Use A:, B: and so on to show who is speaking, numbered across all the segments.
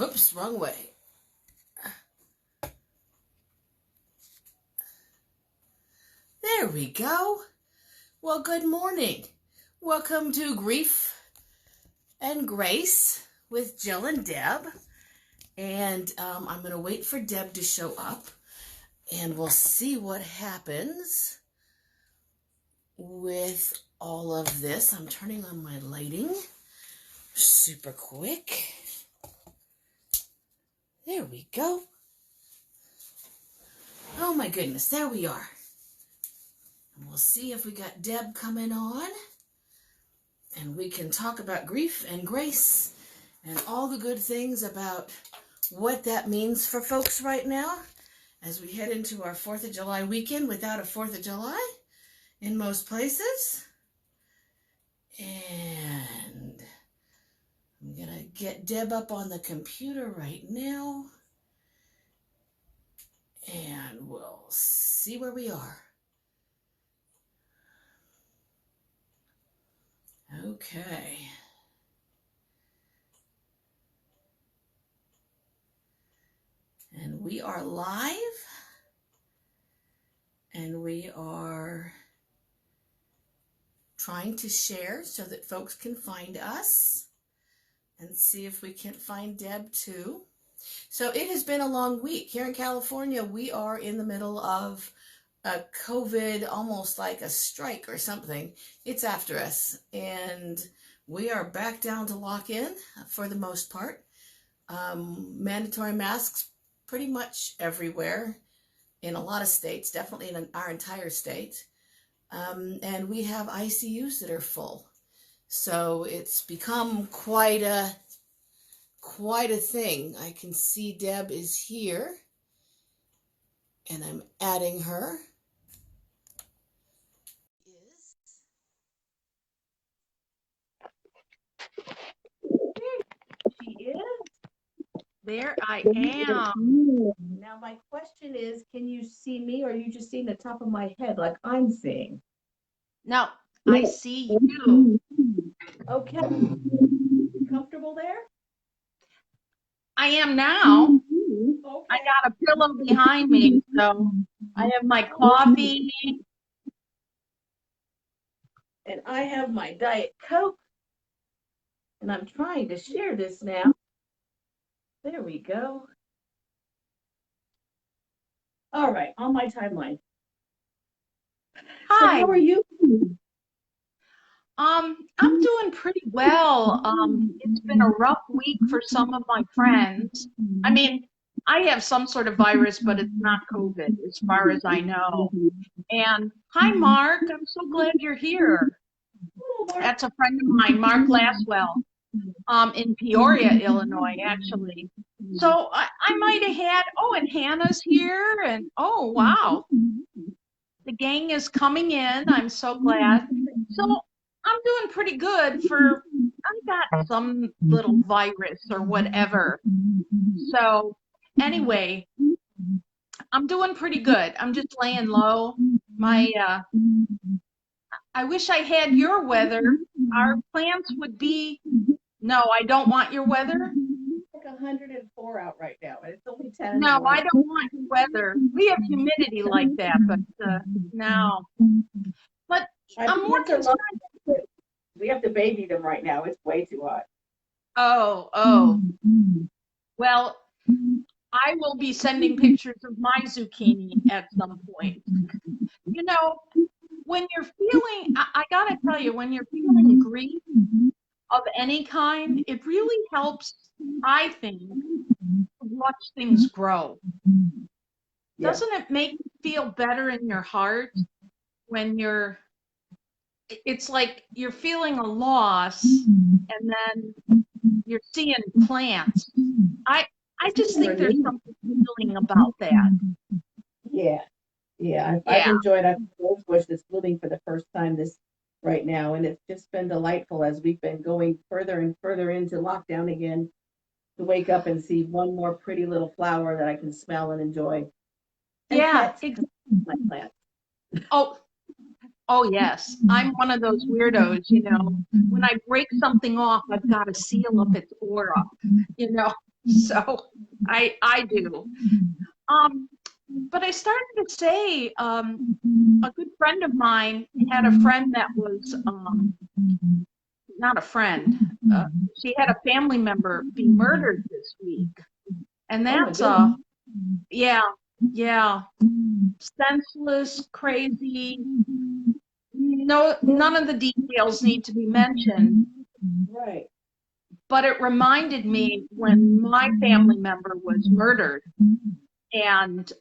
A: Oops, wrong way. There we go. Well, good morning. Welcome to Grief and Grace with Jill and Deb. And I'm going to wait for Deb to show up, and we'll see what happens with all of this. I'm turning on my lighting super quick. There we go. Oh my goodness, there we are. And we'll see if we got Deb coming on, and we can talk about grief and grace and all the good things about what that means for folks right now as we head into our 4th of July weekend without a 4th of July in most places. And I'm going to get Deb up on the computer right now, and we'll see where we are. Okay. And we are live, and we are trying to share so that folks can find us and see if we can find Deb too. So it has been a long week. Here in California, we are in the middle of a COVID, almost like a strike or something. It's after us, and we are back down to lock in for the most part. Mandatory masks pretty much everywhere in a lot of states, definitely in our entire state. And we have ICUs that are full. So it's become quite a thing. I can see Deb is here, and I'm adding her. She is. There I am. Now my question is, can you see me, or are you just seeing the top of my head like I'm seeing?
B: No, I see you.
A: Okay. Comfortable there?
B: I am now.
A: Okay.
B: I got a pillow behind me, so I have my coffee.
A: And I have my Diet Coke. And I'm trying to share this now. There we go. All right, on my timeline.
B: Hi.
A: So how are you?
B: I'm doing pretty well. It's been a rough week for some of my friends. I mean, I have some sort of virus, but it's not COVID as far as I know. And hi, Mark. I'm so glad you're here. That's a friend of mine, Mark Laswell, in Peoria, Illinois, actually. So I might have had, and Hannah's here, and oh, wow. The gang is coming in. I'm so glad. So I'm doing pretty good for, I got some little virus or whatever. So anyway, I'm doing pretty good. I'm just laying low. I wish I had your weather. Our plans would be, no, I don't want your weather.
A: It's like 104 out right now, and it's only 10.
B: No, I don't want your weather. We have humidity like that, but no. But I'm more concerned.
A: We have to baby them right now. It's way too hot.
B: Oh. Well, I will be sending pictures of my zucchini at some point. You know, when you're feeling, I gotta tell you, when you're feeling grief of any kind, it really helps, I think, to watch things grow. Yeah. Doesn't it make you feel better in your heart when it's like you're feeling a loss and then you're seeing plants. I just think there's something healing about that.
A: Yeah. I've enjoyed a rose bush that's blooming for the first time right now, and it's just been delightful as we've been going further and further into lockdown again to wake up and see one more pretty little flower that I can smell and enjoy. And
B: yeah,
A: my plant.
B: Oh yes, I'm one of those weirdos, you know. When I break something off, I've got to seal up its aura, you know. So I do. Um, but I started to say, a good friend of mine had a friend that was not a friend. She had a family member be murdered this week, and
C: Oh my
B: that's
C: goodness.
B: yeah, yeah, senseless, crazy. No, none of the details need to be mentioned,
C: Right.
B: but it reminded me when my family member was murdered, and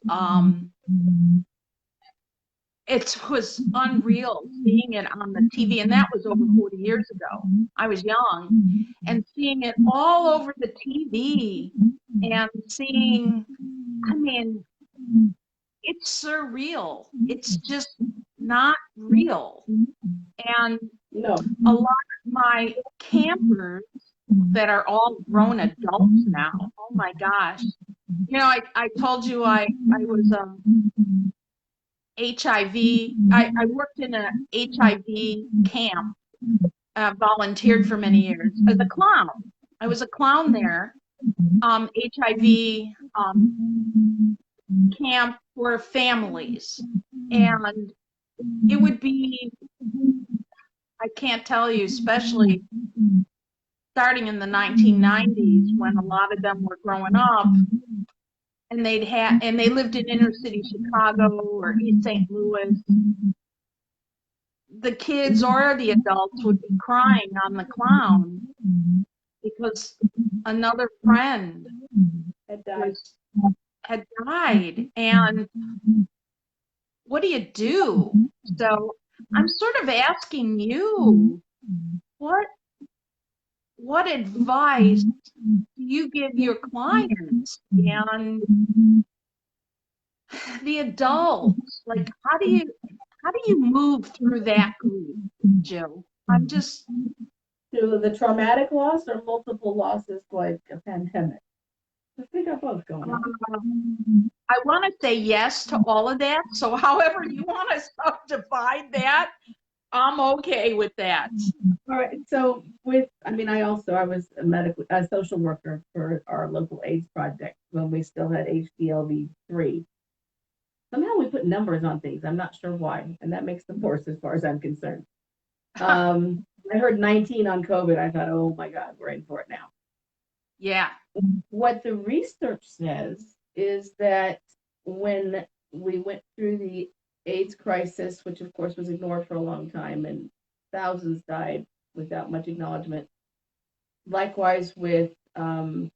B: it was unreal seeing it on the TV, and that was over 40 years ago. I was young, and seeing it all over the TV and seeing, I mean, it's surreal. It's just not real. And
C: No.
B: a lot of my campers that are all grown adults now, oh my gosh. You know, I told you I was HIV. I worked in a HIV camp, volunteered for many years as a clown. I was a clown there, HIV camp for families. And it would be, I can't tell you, especially starting in the 1990s when a lot of them were growing up, and they lived in inner city Chicago or East St. Louis. The kids or the adults would be crying on the clown because another friend
C: Had died.
B: had died. And what do you do? So I'm sort of asking you, what advice do you give your clients and the adults? Like, how do you move through that grief, Jill? I'm just
C: To the traumatic loss or multiple losses like a pandemic? I think got both going on.
B: I want to say yes to all of that. So however you want to subdivide that, I'm okay with that.
C: All right. So I was a social worker for our local AIDS project when we still had HDLV 3. Somehow we put numbers on things. I'm not sure why, and that makes them worse as far as I'm concerned. I heard 19 on COVID. I thought, oh my God, we're in for it now.
B: Yeah.
C: What the research says is that when we went through the AIDS crisis, which of course was ignored for a long time, and thousands died without much acknowledgement. Likewise with some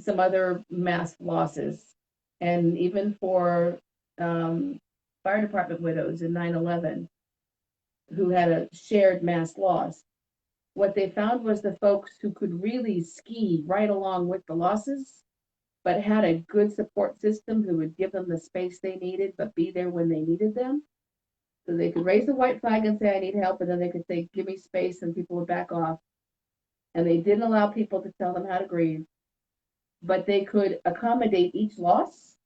C: other mass losses, and even for fire department widows in 9/11 who had a shared mass loss. What they found was the folks who could really ski right along with the losses, but had a good support system who would give them the space they needed, but be there when they needed them. So they could raise the white flag and say, I need help, and then they could say, give me space, and people would back off. And they didn't allow people to tell them how to grieve, but they could accommodate each loss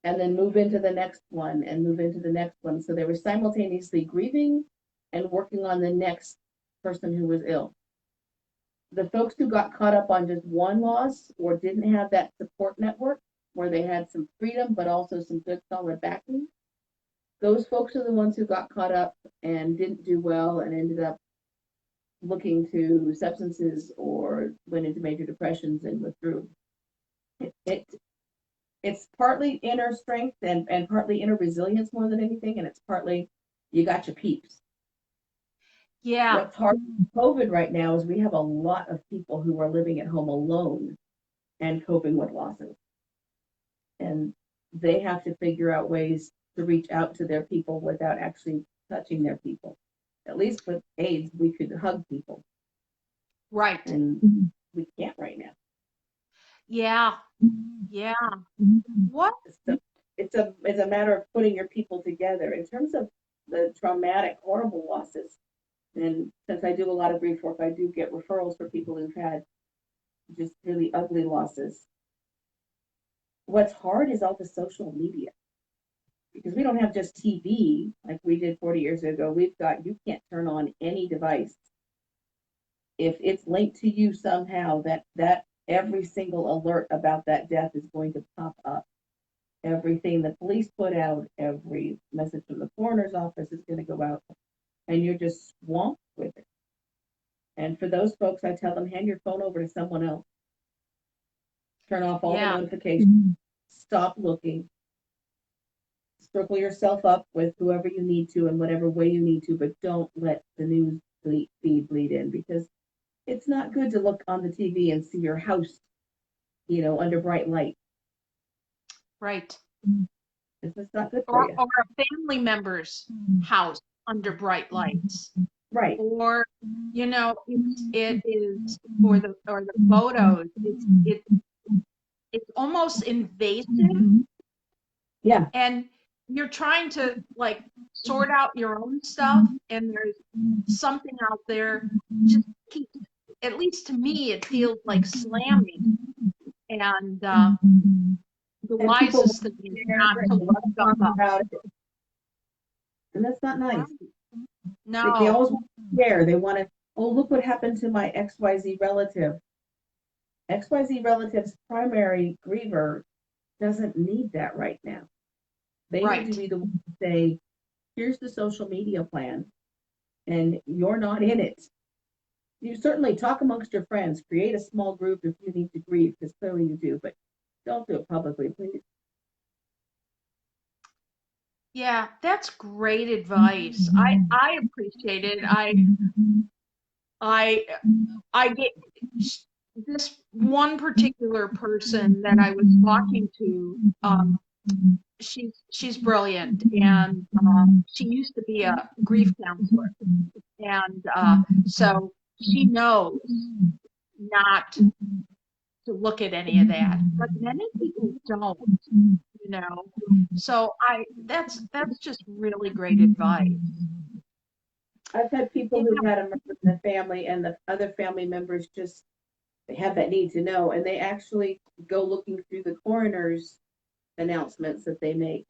C: and then move into the next one and move into the next one. So they were simultaneously grieving and working on the next person who was ill. The folks who got caught up on just one loss or didn't have that support network where they had some freedom but also some good solid backing, those folks are the ones who got caught up and didn't do well and ended up looking to substances or went into major depressions and withdrew. It's partly inner strength and partly inner resilience more than anything, and it's partly you got your peeps.
B: Yeah.
C: What's hard with COVID right now is we have a lot of people who are living at home alone and coping with losses. And they have to figure out ways to reach out to their people without actually touching their people. At least with AIDS, we could hug people.
B: Right.
C: And we can't right now.
B: Yeah. Yeah. What?
C: So it's a matter of putting your people together. In terms of the traumatic, horrible losses, and since I do a lot of grief work, I do get referrals for people who've had just really ugly losses. What's hard is all the social media, because we don't have just TV like we did 40 years ago. You can't turn on any device. If it's linked to you somehow, that every single alert about that death is going to pop up. Everything the police put out, every message from the coroner's office is going to go out, and you're just swamped with it. And for those folks, I tell them, hand your phone over to someone else. Turn off all the notifications. Stop looking. Circle yourself up with whoever you need to in whatever way you need to, but don't let the news feed bleed in, because it's not good to look on the TV and see your house, under bright light.
B: Right.
C: It's just not good for you.
B: Or a family member's house under bright lights.
C: Right.
B: Or, it is, or the photos, it's almost invasive.
C: Yeah.
B: And you're trying to like sort out your own stuff, and there's something out there just keeps, at least to me, it feels like slamming. And the wisest thing is not to look up.
C: And that's not nice.
B: No.
C: They always want to share. They want to, oh, look what happened to my XYZ relative. XYZ relative's primary griever doesn't need that right now. They need to be the one to say, here's the social media plan, and you're not in it. You certainly talk amongst your friends, create a small group if you need to grieve, because clearly you do, but don't do it publicly, please.
B: Yeah, that's great advice. I appreciate it. I get this one particular person that I was talking to. She's brilliant, and she used to be a grief counselor, and so she knows not to look at any of that. But many people don't, So that's just really great advice.
C: I've had people who had a member in the family, and the other family members just have that need to know, and they actually go looking through the coroner's announcements that they make,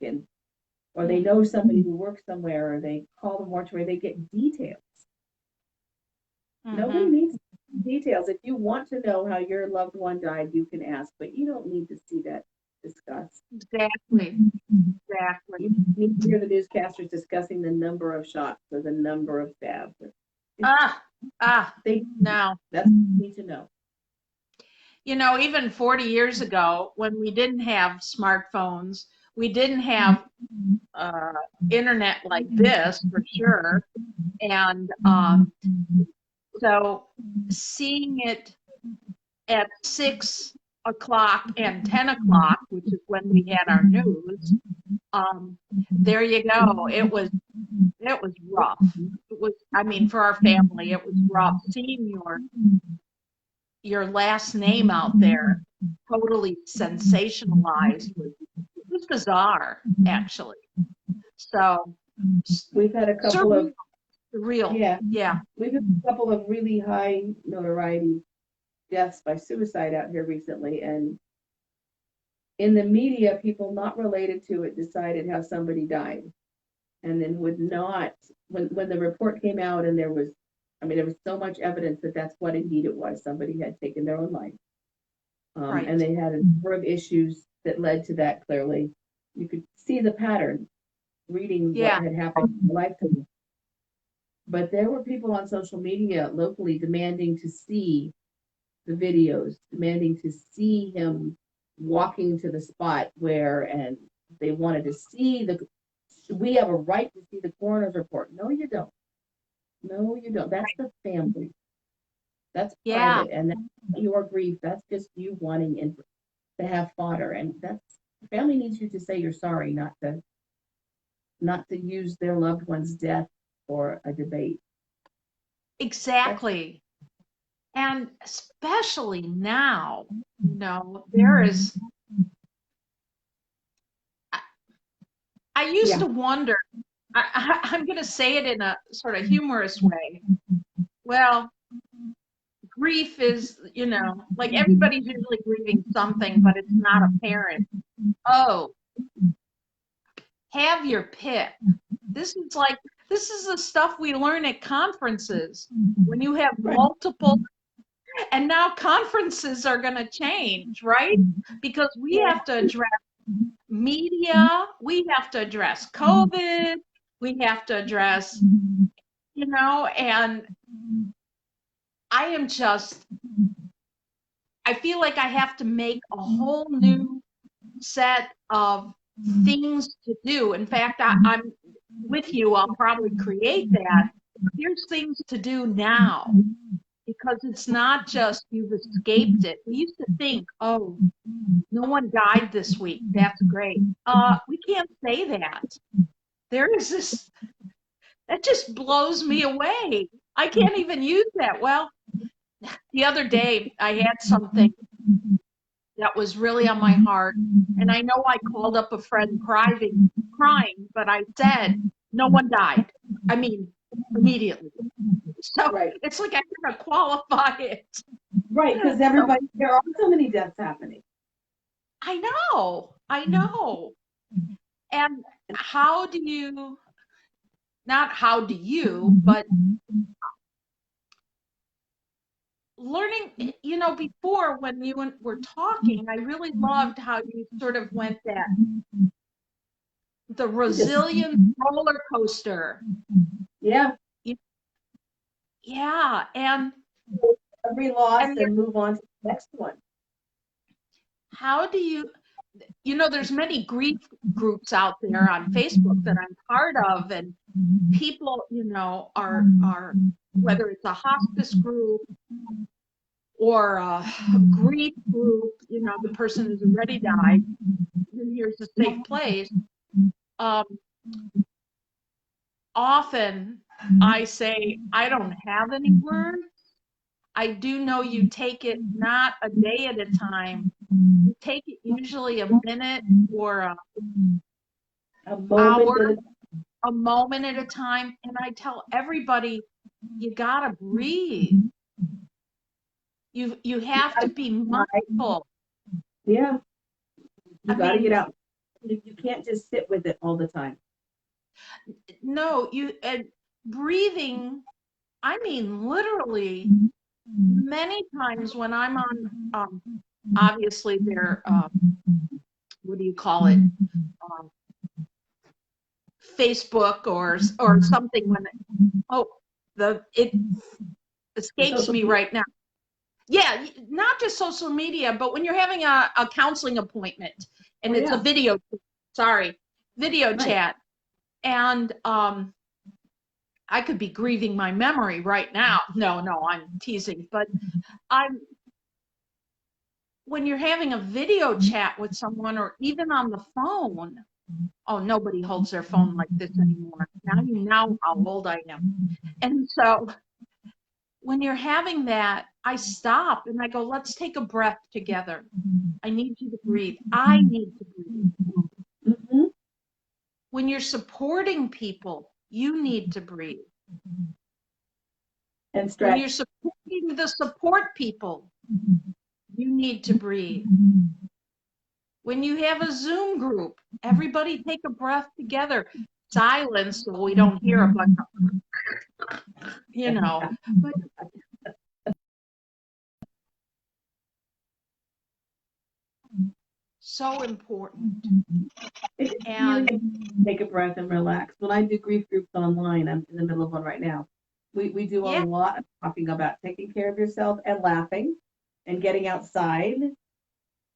C: or they know somebody who works somewhere, or they call the mortuary, they get details. Nobody needs details. If you want to know how your loved one died, you can ask, but you don't need to see that discussed.
B: Exactly.
C: You need to hear the newscasters discussing the number of shots or the number of stabs.
B: No.
C: That's what you need to know.
B: Even 40 years ago, when we didn't have smartphones, we didn't have internet like this, for sure. And so seeing it at 6 o'clock and 10 o'clock, which is when we had our news, there you go. It was rough. It was, for our family, it was rough. Seeing your last name out there totally sensationalized was bizarre, actually. So
C: we've had a couple of
B: real. Yeah.
C: We've had a couple of really high notoriety deaths by suicide out here recently, and in the media, people not related to it decided how somebody died, and then would not, when the report came out, and there was so much evidence that that's what indeed it was. Somebody had taken their own life. And they had a number of issues that led to that. Clearly, you could see the pattern reading what had happened in the lifetime. But there were people on social media locally demanding to see the videos, demanding to see him walking to the spot and they wanted to see we have a right to see the coroner's report. No, you don't. No, you don't. That's the family. That's private, and that's your grief. That's just you wanting to have fodder, and the family needs you to say you're sorry, not to use their loved one's death for a debate.
B: Exactly. And especially now, there is. I used to wonder. I'm going to say it in a sort of humorous way. Well, grief is, like everybody's usually grieving something, but it's not apparent. Oh, have your pick. This is the stuff we learn at conferences. When you have multiple And now conferences are going to change, right? Because we have to address media, we have to address COVID, we have to address, and I feel like I have to make a whole new set of things to do. In fact, I'm with you. I'll probably create that. Here's things to do now, because it's not just you've escaped it. We used to think, oh, no one died this week. That's great. We can't say that. There is this, that just blows me away. I can't even use that. Well, the other day I had something that was really on my heart. And I know I called up a friend crying, but I said, no one died. I mean, immediately. So
C: Right.
B: it's like I gotta qualify it.
C: Right, because there are so many deaths happening.
B: I know. And but learning, before when you were talking, I really loved how you sort of went that, the resilient roller coaster.
C: Yeah.
B: Yeah. And
C: every loss and move on to the next one.
B: How do you, there's many grief groups out there on Facebook that I'm part of, and people, are whether it's a hospice group or a grief group, the person who's already died, and here's a safe place. Often I say, I don't have any words. I do know you take it not a day at a time. You take it usually a minute or a moment at a time. And I tell everybody, you gotta breathe. You have to be mindful.
C: Yeah. You gotta get out. You can't just sit with it all the time.
B: No, and breathing, I mean, literally, many times when I'm on, obviously there, what do you call it? Facebook or something when, it escapes me right now. Yeah, not just social media, but when you're having a counseling appointment and it's a video chat. And I could be grieving my memory right now. No, I'm teasing. But when you're having a video chat with someone or even on the phone, nobody holds their phone like this anymore. Now you know how old I am. And so when you're having that, I stop and I go, let's take a breath together. I need you to breathe. I need to breathe.
C: Mm-hmm.
B: When you're supporting people, you need to breathe.
C: And stretch.
B: When you're supporting the support people, you need to breathe. When you have a Zoom group, everybody take a breath together. Silence so we don't hear a bunch of, But so important.
C: And really take a breath and relax. When I do grief groups online, I'm in the middle of one right now. We do a lot of talking about taking care of yourself and laughing and getting outside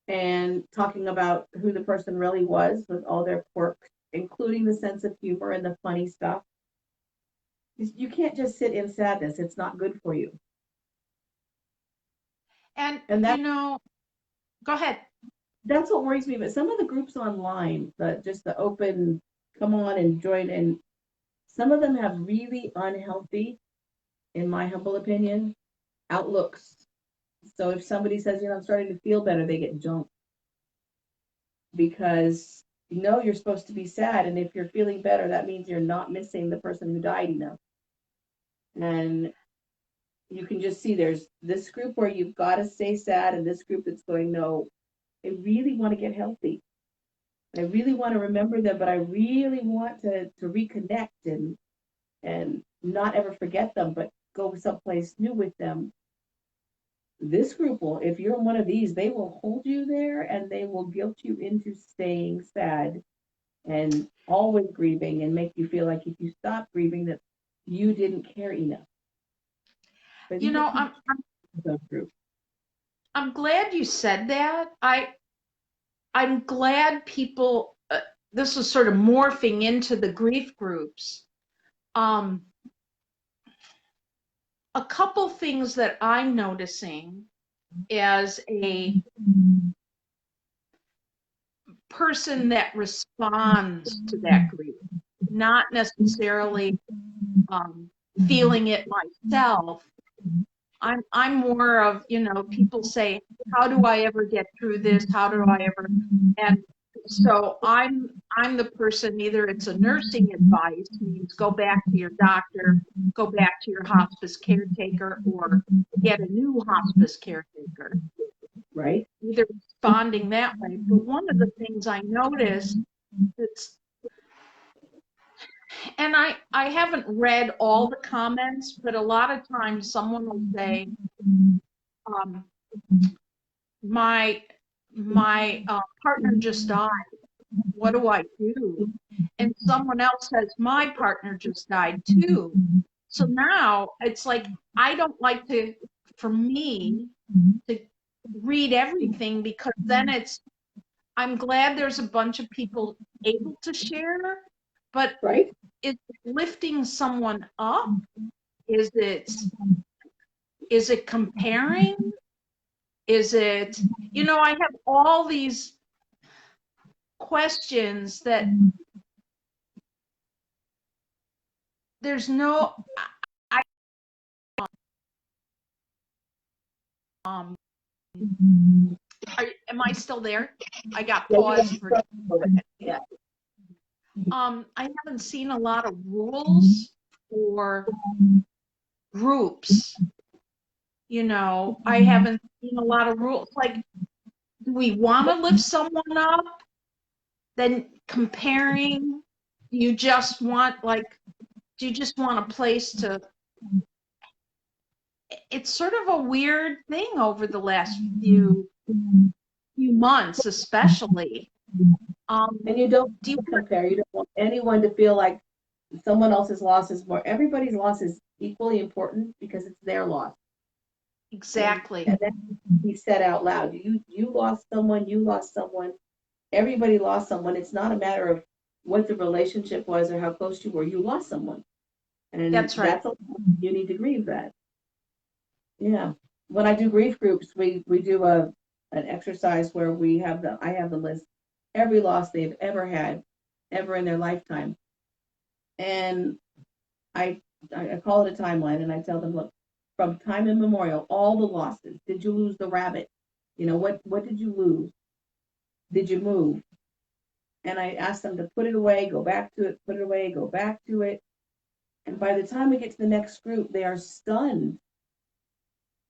C: and talking about who the person really was with all their quirks, including the sense of humor and the funny stuff. You can't just sit in sadness. It's not good for you.
B: And that, go ahead.
C: That's what worries me. But some of the groups online, the open, come on and join in, some of them have really unhealthy, in my humble opinion, outlooks. So if somebody says, I'm starting to feel better, they get jumped. Because you're supposed to be sad. And if you're feeling better, that means you're not missing the person who died enough. And you can just see there's this group where you've got to stay sad, and this group that's going, no, I really want to get healthy. I really want to remember them, but I really want to reconnect and not ever forget them, but go someplace new with them. this group will, if you're in one of these, they will hold you there and they will guilt you into staying sad and always grieving and make you feel like if you stop grieving that you didn't care enough. But
B: You know, I'm glad you said that. I'm glad people, this is sort of morphing into the grief groups. A couple things that I'm noticing as a person that responds to that grief, not necessarily feeling it myself. I'm more of, you know, people say, how do I ever get through this? How do I ever? And so I'm the person, either it's a nursing advice, means go back to your doctor, go back to your hospice caretaker, or get a new hospice caretaker.
C: right?
B: Either responding that way. But one of the things I noticed, and I haven't read all the comments, but a lot of times someone will say, my partner just died. What do I do? And someone else says, my partner just died too. So now it's like, I don't like to, for me, to read everything, because then I'm glad there's a bunch of people able to share, but
C: right?
B: Is lifting someone up? Is it comparing? Is it, you know, I have all these questions that there's no, am I still there? I got paused for.
C: Yeah.
B: I haven't seen a lot of rules for groups. You know, I haven't seen a lot of rules. Like, do we want to lift someone up? Then comparing, do you just want a place to, it's sort of a weird thing over the last few months, especially.
C: And you don't compare. You don't want anyone to feel like someone else's loss is more. Everybody's loss is equally important because it's their loss.
B: Exactly.
C: And then he said out loud, you lost someone, you lost someone. Everybody lost someone. It's not a matter of what the relationship was or how close you were. You lost someone. And
B: that's right.
C: You need to grieve that. Yeah. When I do grief groups, we do an exercise where I have the list, every loss they've ever had, ever in their lifetime. And I call it a timeline, and I tell them, look, from time immemorial, all the losses. Did you lose the rabbit? You know, what did you lose? Did you move? And I ask them to put it away, go back to it, put it away, go back to it. And by the time we get to the next group, they are stunned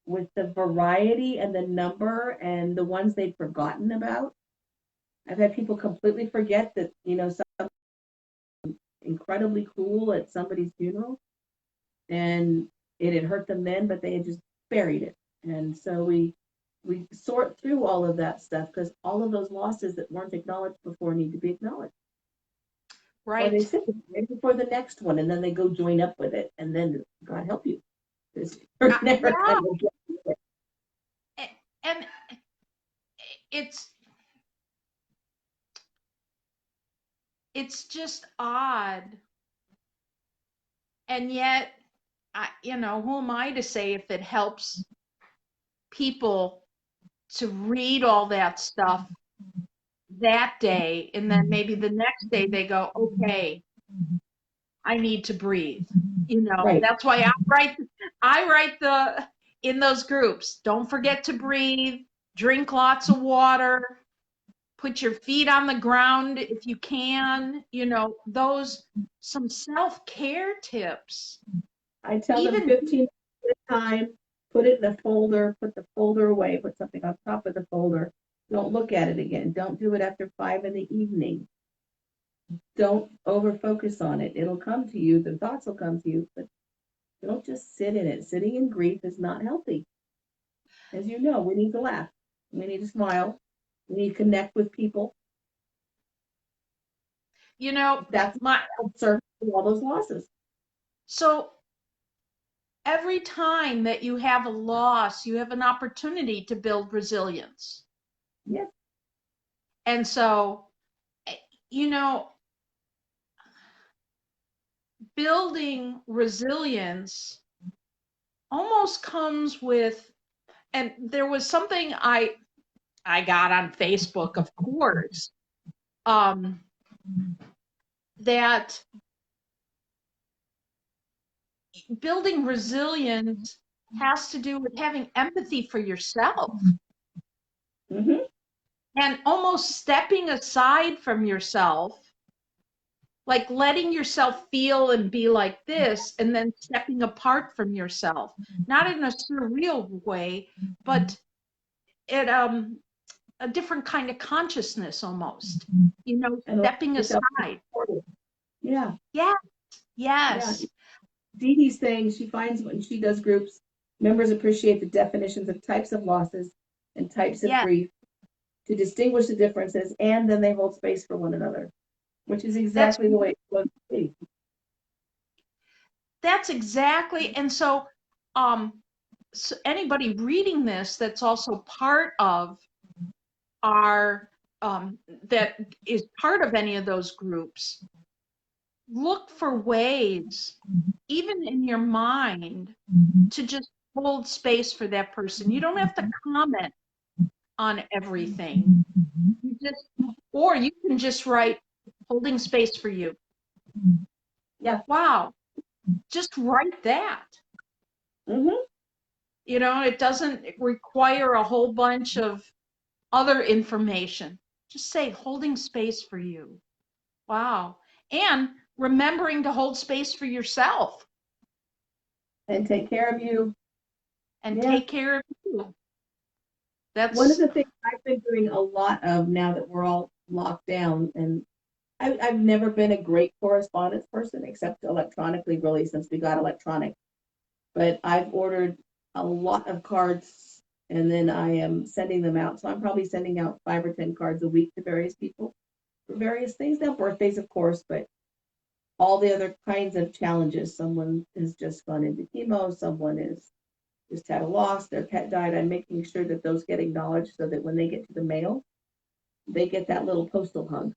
C: with the variety and the number and the ones they'd forgotten about. I've had people completely forget that, you know, something incredibly cool at somebody's funeral, and it had hurt them then, but they had just buried it. And so we sort through all of that stuff, because all of those losses that weren't acknowledged before need to be acknowledged.
B: Right.
C: Or they sit maybe for the next one, and then they go join up with it, and then God help you. Never
B: yeah. And it's just odd. And yet, you know, who am I to say if it helps people to read all that stuff that day, and then maybe the next day they go, okay, I need to breathe. You know,
C: right.
B: That's why I write in those groups, don't forget to breathe, drink lots of water, put your feet on the ground if you can, you know, some self-care tips.
C: I tell them 15 minutes at a time, put it in a folder, put the folder away, put something on top of the folder. Don't look at it again. Don't do it after 5 in the evening. Don't over focus on it. It'll come to you. The thoughts will come to you, but don't just sit in it. Sitting in grief is not healthy. As you know, we need to laugh. We need to smile. We need to connect with people.
B: You know,
C: That's service to all those losses.
B: so every time that you have a loss, you have an opportunity to build resilience.
C: Yes.
B: And so, you know, building resilience almost comes with, and there was something I got on Facebook, of course, that building resilience has to do with having empathy for yourself.
C: Mm-hmm.
B: And almost stepping aside from yourself, like letting yourself feel and be like this, and then stepping apart from yourself, not in a surreal way, but at a different kind of consciousness almost, you know,
C: And
B: stepping aside.
C: Yeah.
B: Yes,
C: Yeah.
B: yes.
C: Dee Dee's saying she finds when she does groups, members appreciate the definitions of types of losses and types of
B: Yes.
C: grief to distinguish the differences, and then they hold space for one another, which is exactly the way it's supposed to be.
B: That's exactly, and so, so anybody reading this that's also part of our, that is part of any of those groups, look for ways, even in your mind, to just hold space for that person. You don't have to comment on everything. You just, or you can just write holding space for you.
C: Yeah.
B: Wow. Just write that.
C: Mm-hmm.
B: You know, it doesn't require a whole bunch of other information. Just say holding space for you. Wow. And remembering to hold space for yourself.
C: And take care of you.
B: And
C: Yeah.
B: take care of you. That's
C: one of the things I've been doing a lot of now that we're all locked down, and I've never been a great correspondence person except electronically, really, since we got electronic. But I've ordered a lot of cards, and then I am sending them out. So I'm probably sending out 5 or 10 cards a week to various people for various things. Now, birthdays, of course, but all the other kinds of challenges. Someone has just gone into chemo. Someone is just had a loss. Their pet died. I'm making sure that those get acknowledged so that when they get to the mail, they get that little postal hug.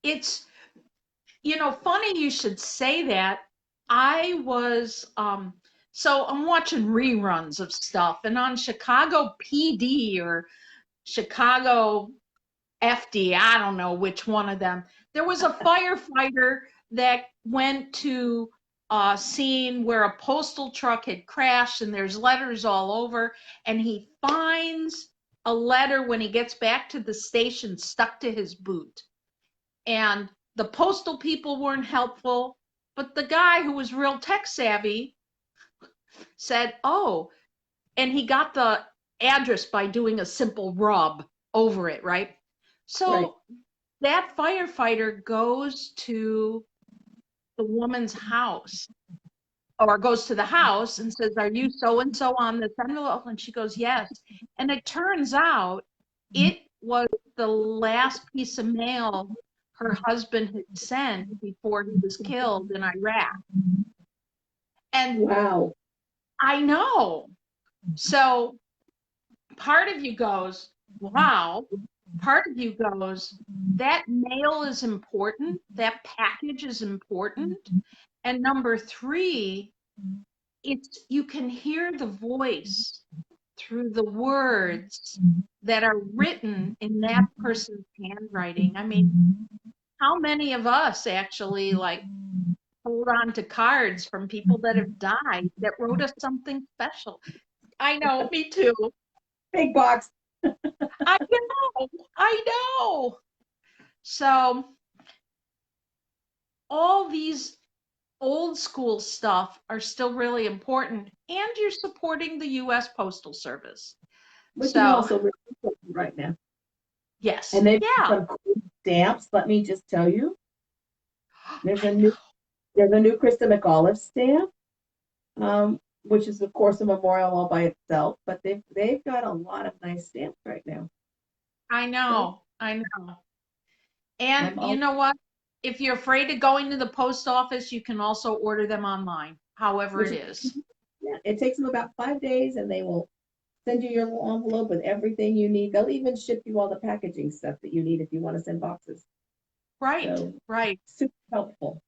B: It's, you know, funny you should say that. I was, so I'm watching reruns of stuff, and on Chicago PD or Chicago FD, I don't know which one of them, there was a firefighter that went to a scene where a postal truck had crashed and there's letters all over, and he finds a letter when he gets back to the station stuck to his boot. And the postal people weren't helpful, but the guy who was real tech savvy said, oh, and he got the address by doing a simple rub over it, right? So
C: Right.
B: that firefighter goes to the woman's house, or goes to the house and says, are you so-and-so on this envelope? And she goes, yes. And it turns out it was the last piece of mail her husband had sent before he was killed in Iraq. And
C: wow.
B: I know. So part of you goes, wow. Part of you goes, that mail is important. That package is important. And number 3, it's, you can hear the voice through the words that are written in that person's handwriting. I mean, how many of us actually like hold on to cards from people that have died that wrote us something special? I know, me too.
C: Big box.
B: I know. So all these old school stuff are still really important, and you're supporting the U.S. Postal Service.
C: Which
B: So,
C: is also really important right now.
B: Yes.
C: And they've
B: yeah.
C: got some cool stamps. Let me just tell you, there's a new Krista McAuliffe stamp. which is of course a memorial all by itself, but they've got a lot of nice stamps right now.
B: I know. I know. And
C: I'm
B: you
C: all
B: know what? If you're afraid of going to the post office, you can also order them online, however
C: which
B: it
C: is,
B: is.
C: yeah, it takes them about 5 days, and they will send you your little envelope with everything you need. They'll even ship you all the packaging stuff that you need if you want to send boxes.
B: Right,
C: So
B: right.
C: super helpful.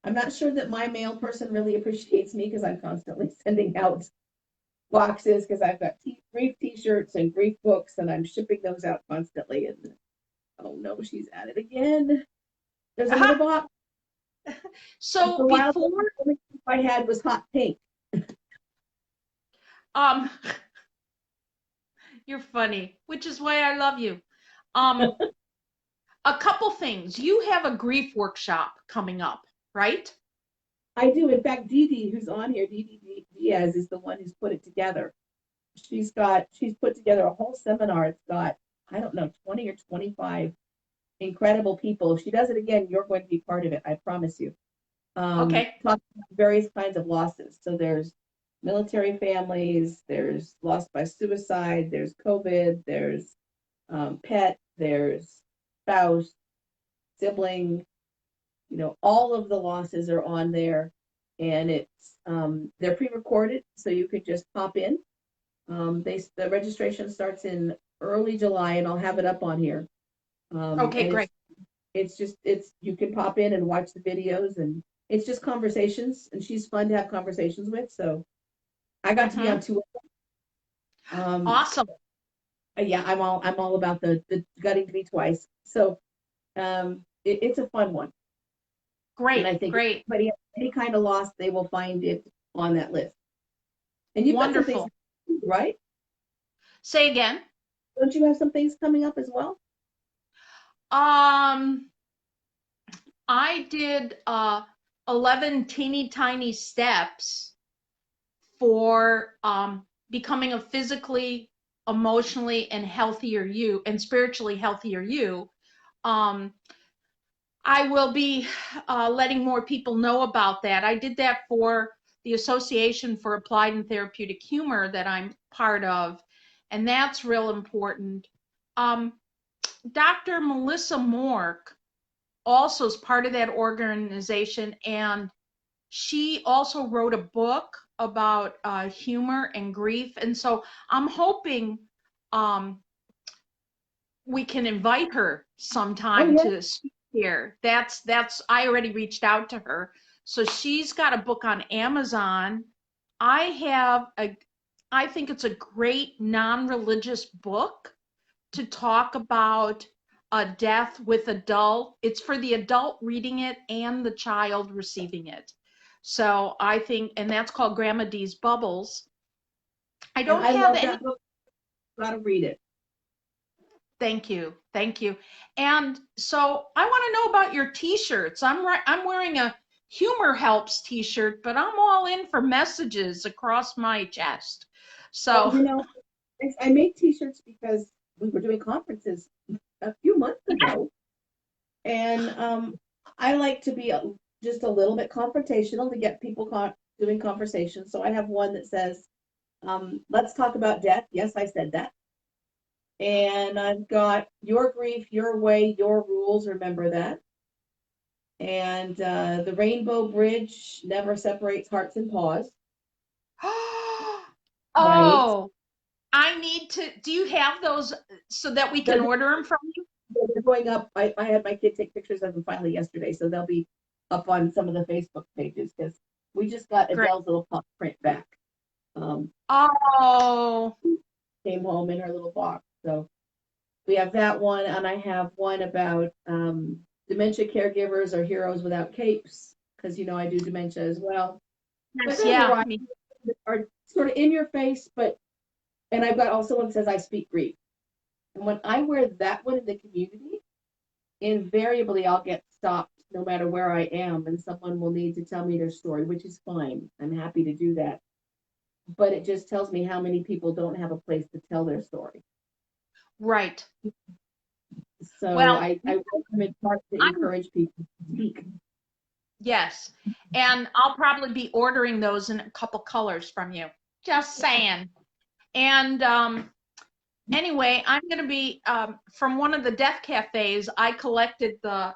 C: I'm not sure that my mail person really appreciates me because I'm constantly sending out boxes because I've got grief t-shirts and grief books, and I'm shipping those out constantly. And oh no, she's at it again. There's another
B: Aha.
C: box.
B: So
C: The wild
B: before,
C: I had was hot pink.
B: um, you're funny, which is why I love you. Um, a couple things. You have a grief workshop coming up, right?
C: I do. In fact, Dee Dee, who's on here, Dee Dee Diaz, is the one who's put it together. She's put together a whole seminar. It's got, I don't know, 20 or 25 incredible people. If she does it again, you're going to be part of it. I promise you.
B: Okay.
C: Talking about various kinds of losses. So there's military families, there's loss by suicide, there's COVID, there's pet, there's spouse, sibling, all of the losses are on there, and it's they're pre-recorded, so you could just pop in. The registration starts in early July, and I'll have it up on here.
B: Okay,
C: And
B: great.
C: it's you can pop in and watch the videos, and it's just conversations, and she's fun to have conversations with. So I got to be on two of them.
B: Awesome.
C: Yeah, I'm all about the gutting to me twice. So it's a fun one. And I
B: Great,
C: think if
B: great.
C: anybody has any kind of loss, they will find it on that list. And you've got some things,
B: Wonderful.
C: right?
B: Say again.
C: Don't you have some things coming up as well?
B: Um, I did 11 teeny tiny steps for becoming a physically, emotionally, and healthier you, and spiritually healthier you. Um, I will be letting more people know about that. I did that for the Association for Applied and Therapeutic Humor that I'm part of, and that's real important. Um, Dr. Melissa Mork also is part of that organization, and she also wrote a book about humor and grief. And so I'm hoping um, we can invite her
C: Oh
B: sometime
C: yeah.
B: to speak here. That's I already reached out to her. So she's got a book on Amazon. I think it's a great non-religious book to talk about a death with adult. It's for the adult reading it and the child receiving it. So I think, and that's called Grandma D's Bubbles. I
C: And
B: don't
C: I
B: have
C: love
B: any.
C: that book. Gotta read it.
B: Thank you. Thank you. And so I want to know about your t-shirts. I'm wearing a Humor Helps t-shirt, but I'm all in for messages across my chest.
C: Well,
B: So
C: I made t-shirts because we were doing conferences a few months ago. And I like to be just a little bit confrontational to get people doing conversations. So I have one that says, let's talk about death. Yes, I said that. And I've got your grief, your way, your rules. Remember that. And the rainbow bridge never separates hearts and paws. Right.
B: oh, I need to, do you have those so that we can
C: They're,
B: order them from you?
C: they're going up. I had my kid take pictures of them finally yesterday, so they'll be up on some of the Facebook pages because we just got
B: Great.
C: Adele's little pop print back.
B: Oh,
C: Came home in her little box. So we have that one, and I have one about dementia caregivers are heroes without capes, because I do dementia as well. But
B: yes,
C: there's a
B: yeah.
C: variety that are sort of in your face, and I've got also one that says I speak grief. And when I wear that one in the community, invariably I'll get stopped no matter where I am, and someone will need to tell me their story, which is fine. I'm happy to do that. But it just tells me how many people don't have a place to tell their story.
B: Right.
C: So
B: Well,
C: I welcome in part to
B: I'm
C: encourage people to speak.
B: Yes. And I'll probably be ordering those in a couple colors from you. Just saying. And anyway, I'm going to be from one of the deaf cafes. I collected the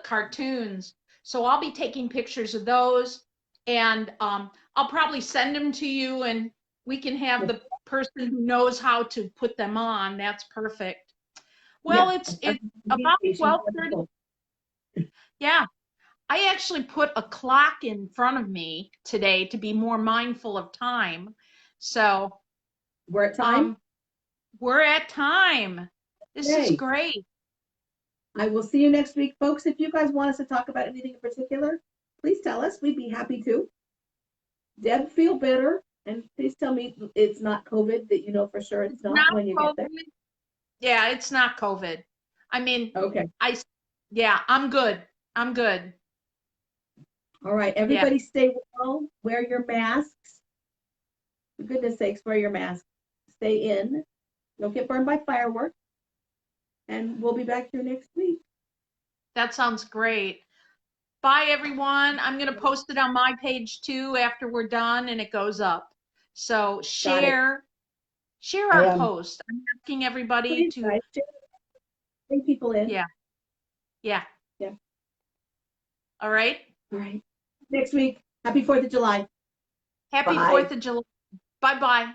B: cartoons, so I'll be taking pictures of those, and I'll probably send them to you, and we can have the person who knows how to put them on. That's perfect. Well, it's about 12:30. Yeah, I actually put a clock in front of me today to be more mindful of time. So
C: we're at time.
B: We're at time. This is great.
C: I will see you next week, folks. If you guys want us to talk about anything in particular, please tell us. We'd be happy to. Deb, feel better, and please tell me it's not COVID, that you know for sure it's not when you get there.
B: Yeah, it's not COVID. I mean,
C: okay.
B: I'm good. I'm good.
C: All right, everybody stay well. Wear your masks. For goodness sakes, wear your mask. Stay in. Don't get burned by fireworks. And we'll be back here next week.
B: That sounds great. Bye, everyone. I'm going to post it on my page too after we're done and it goes up. So share our post. I'm asking everybody to
C: bring people in.
B: Yeah. All right.
C: All right. Next week. Happy 4th of July.
B: Happy 4th of July. Bye-bye.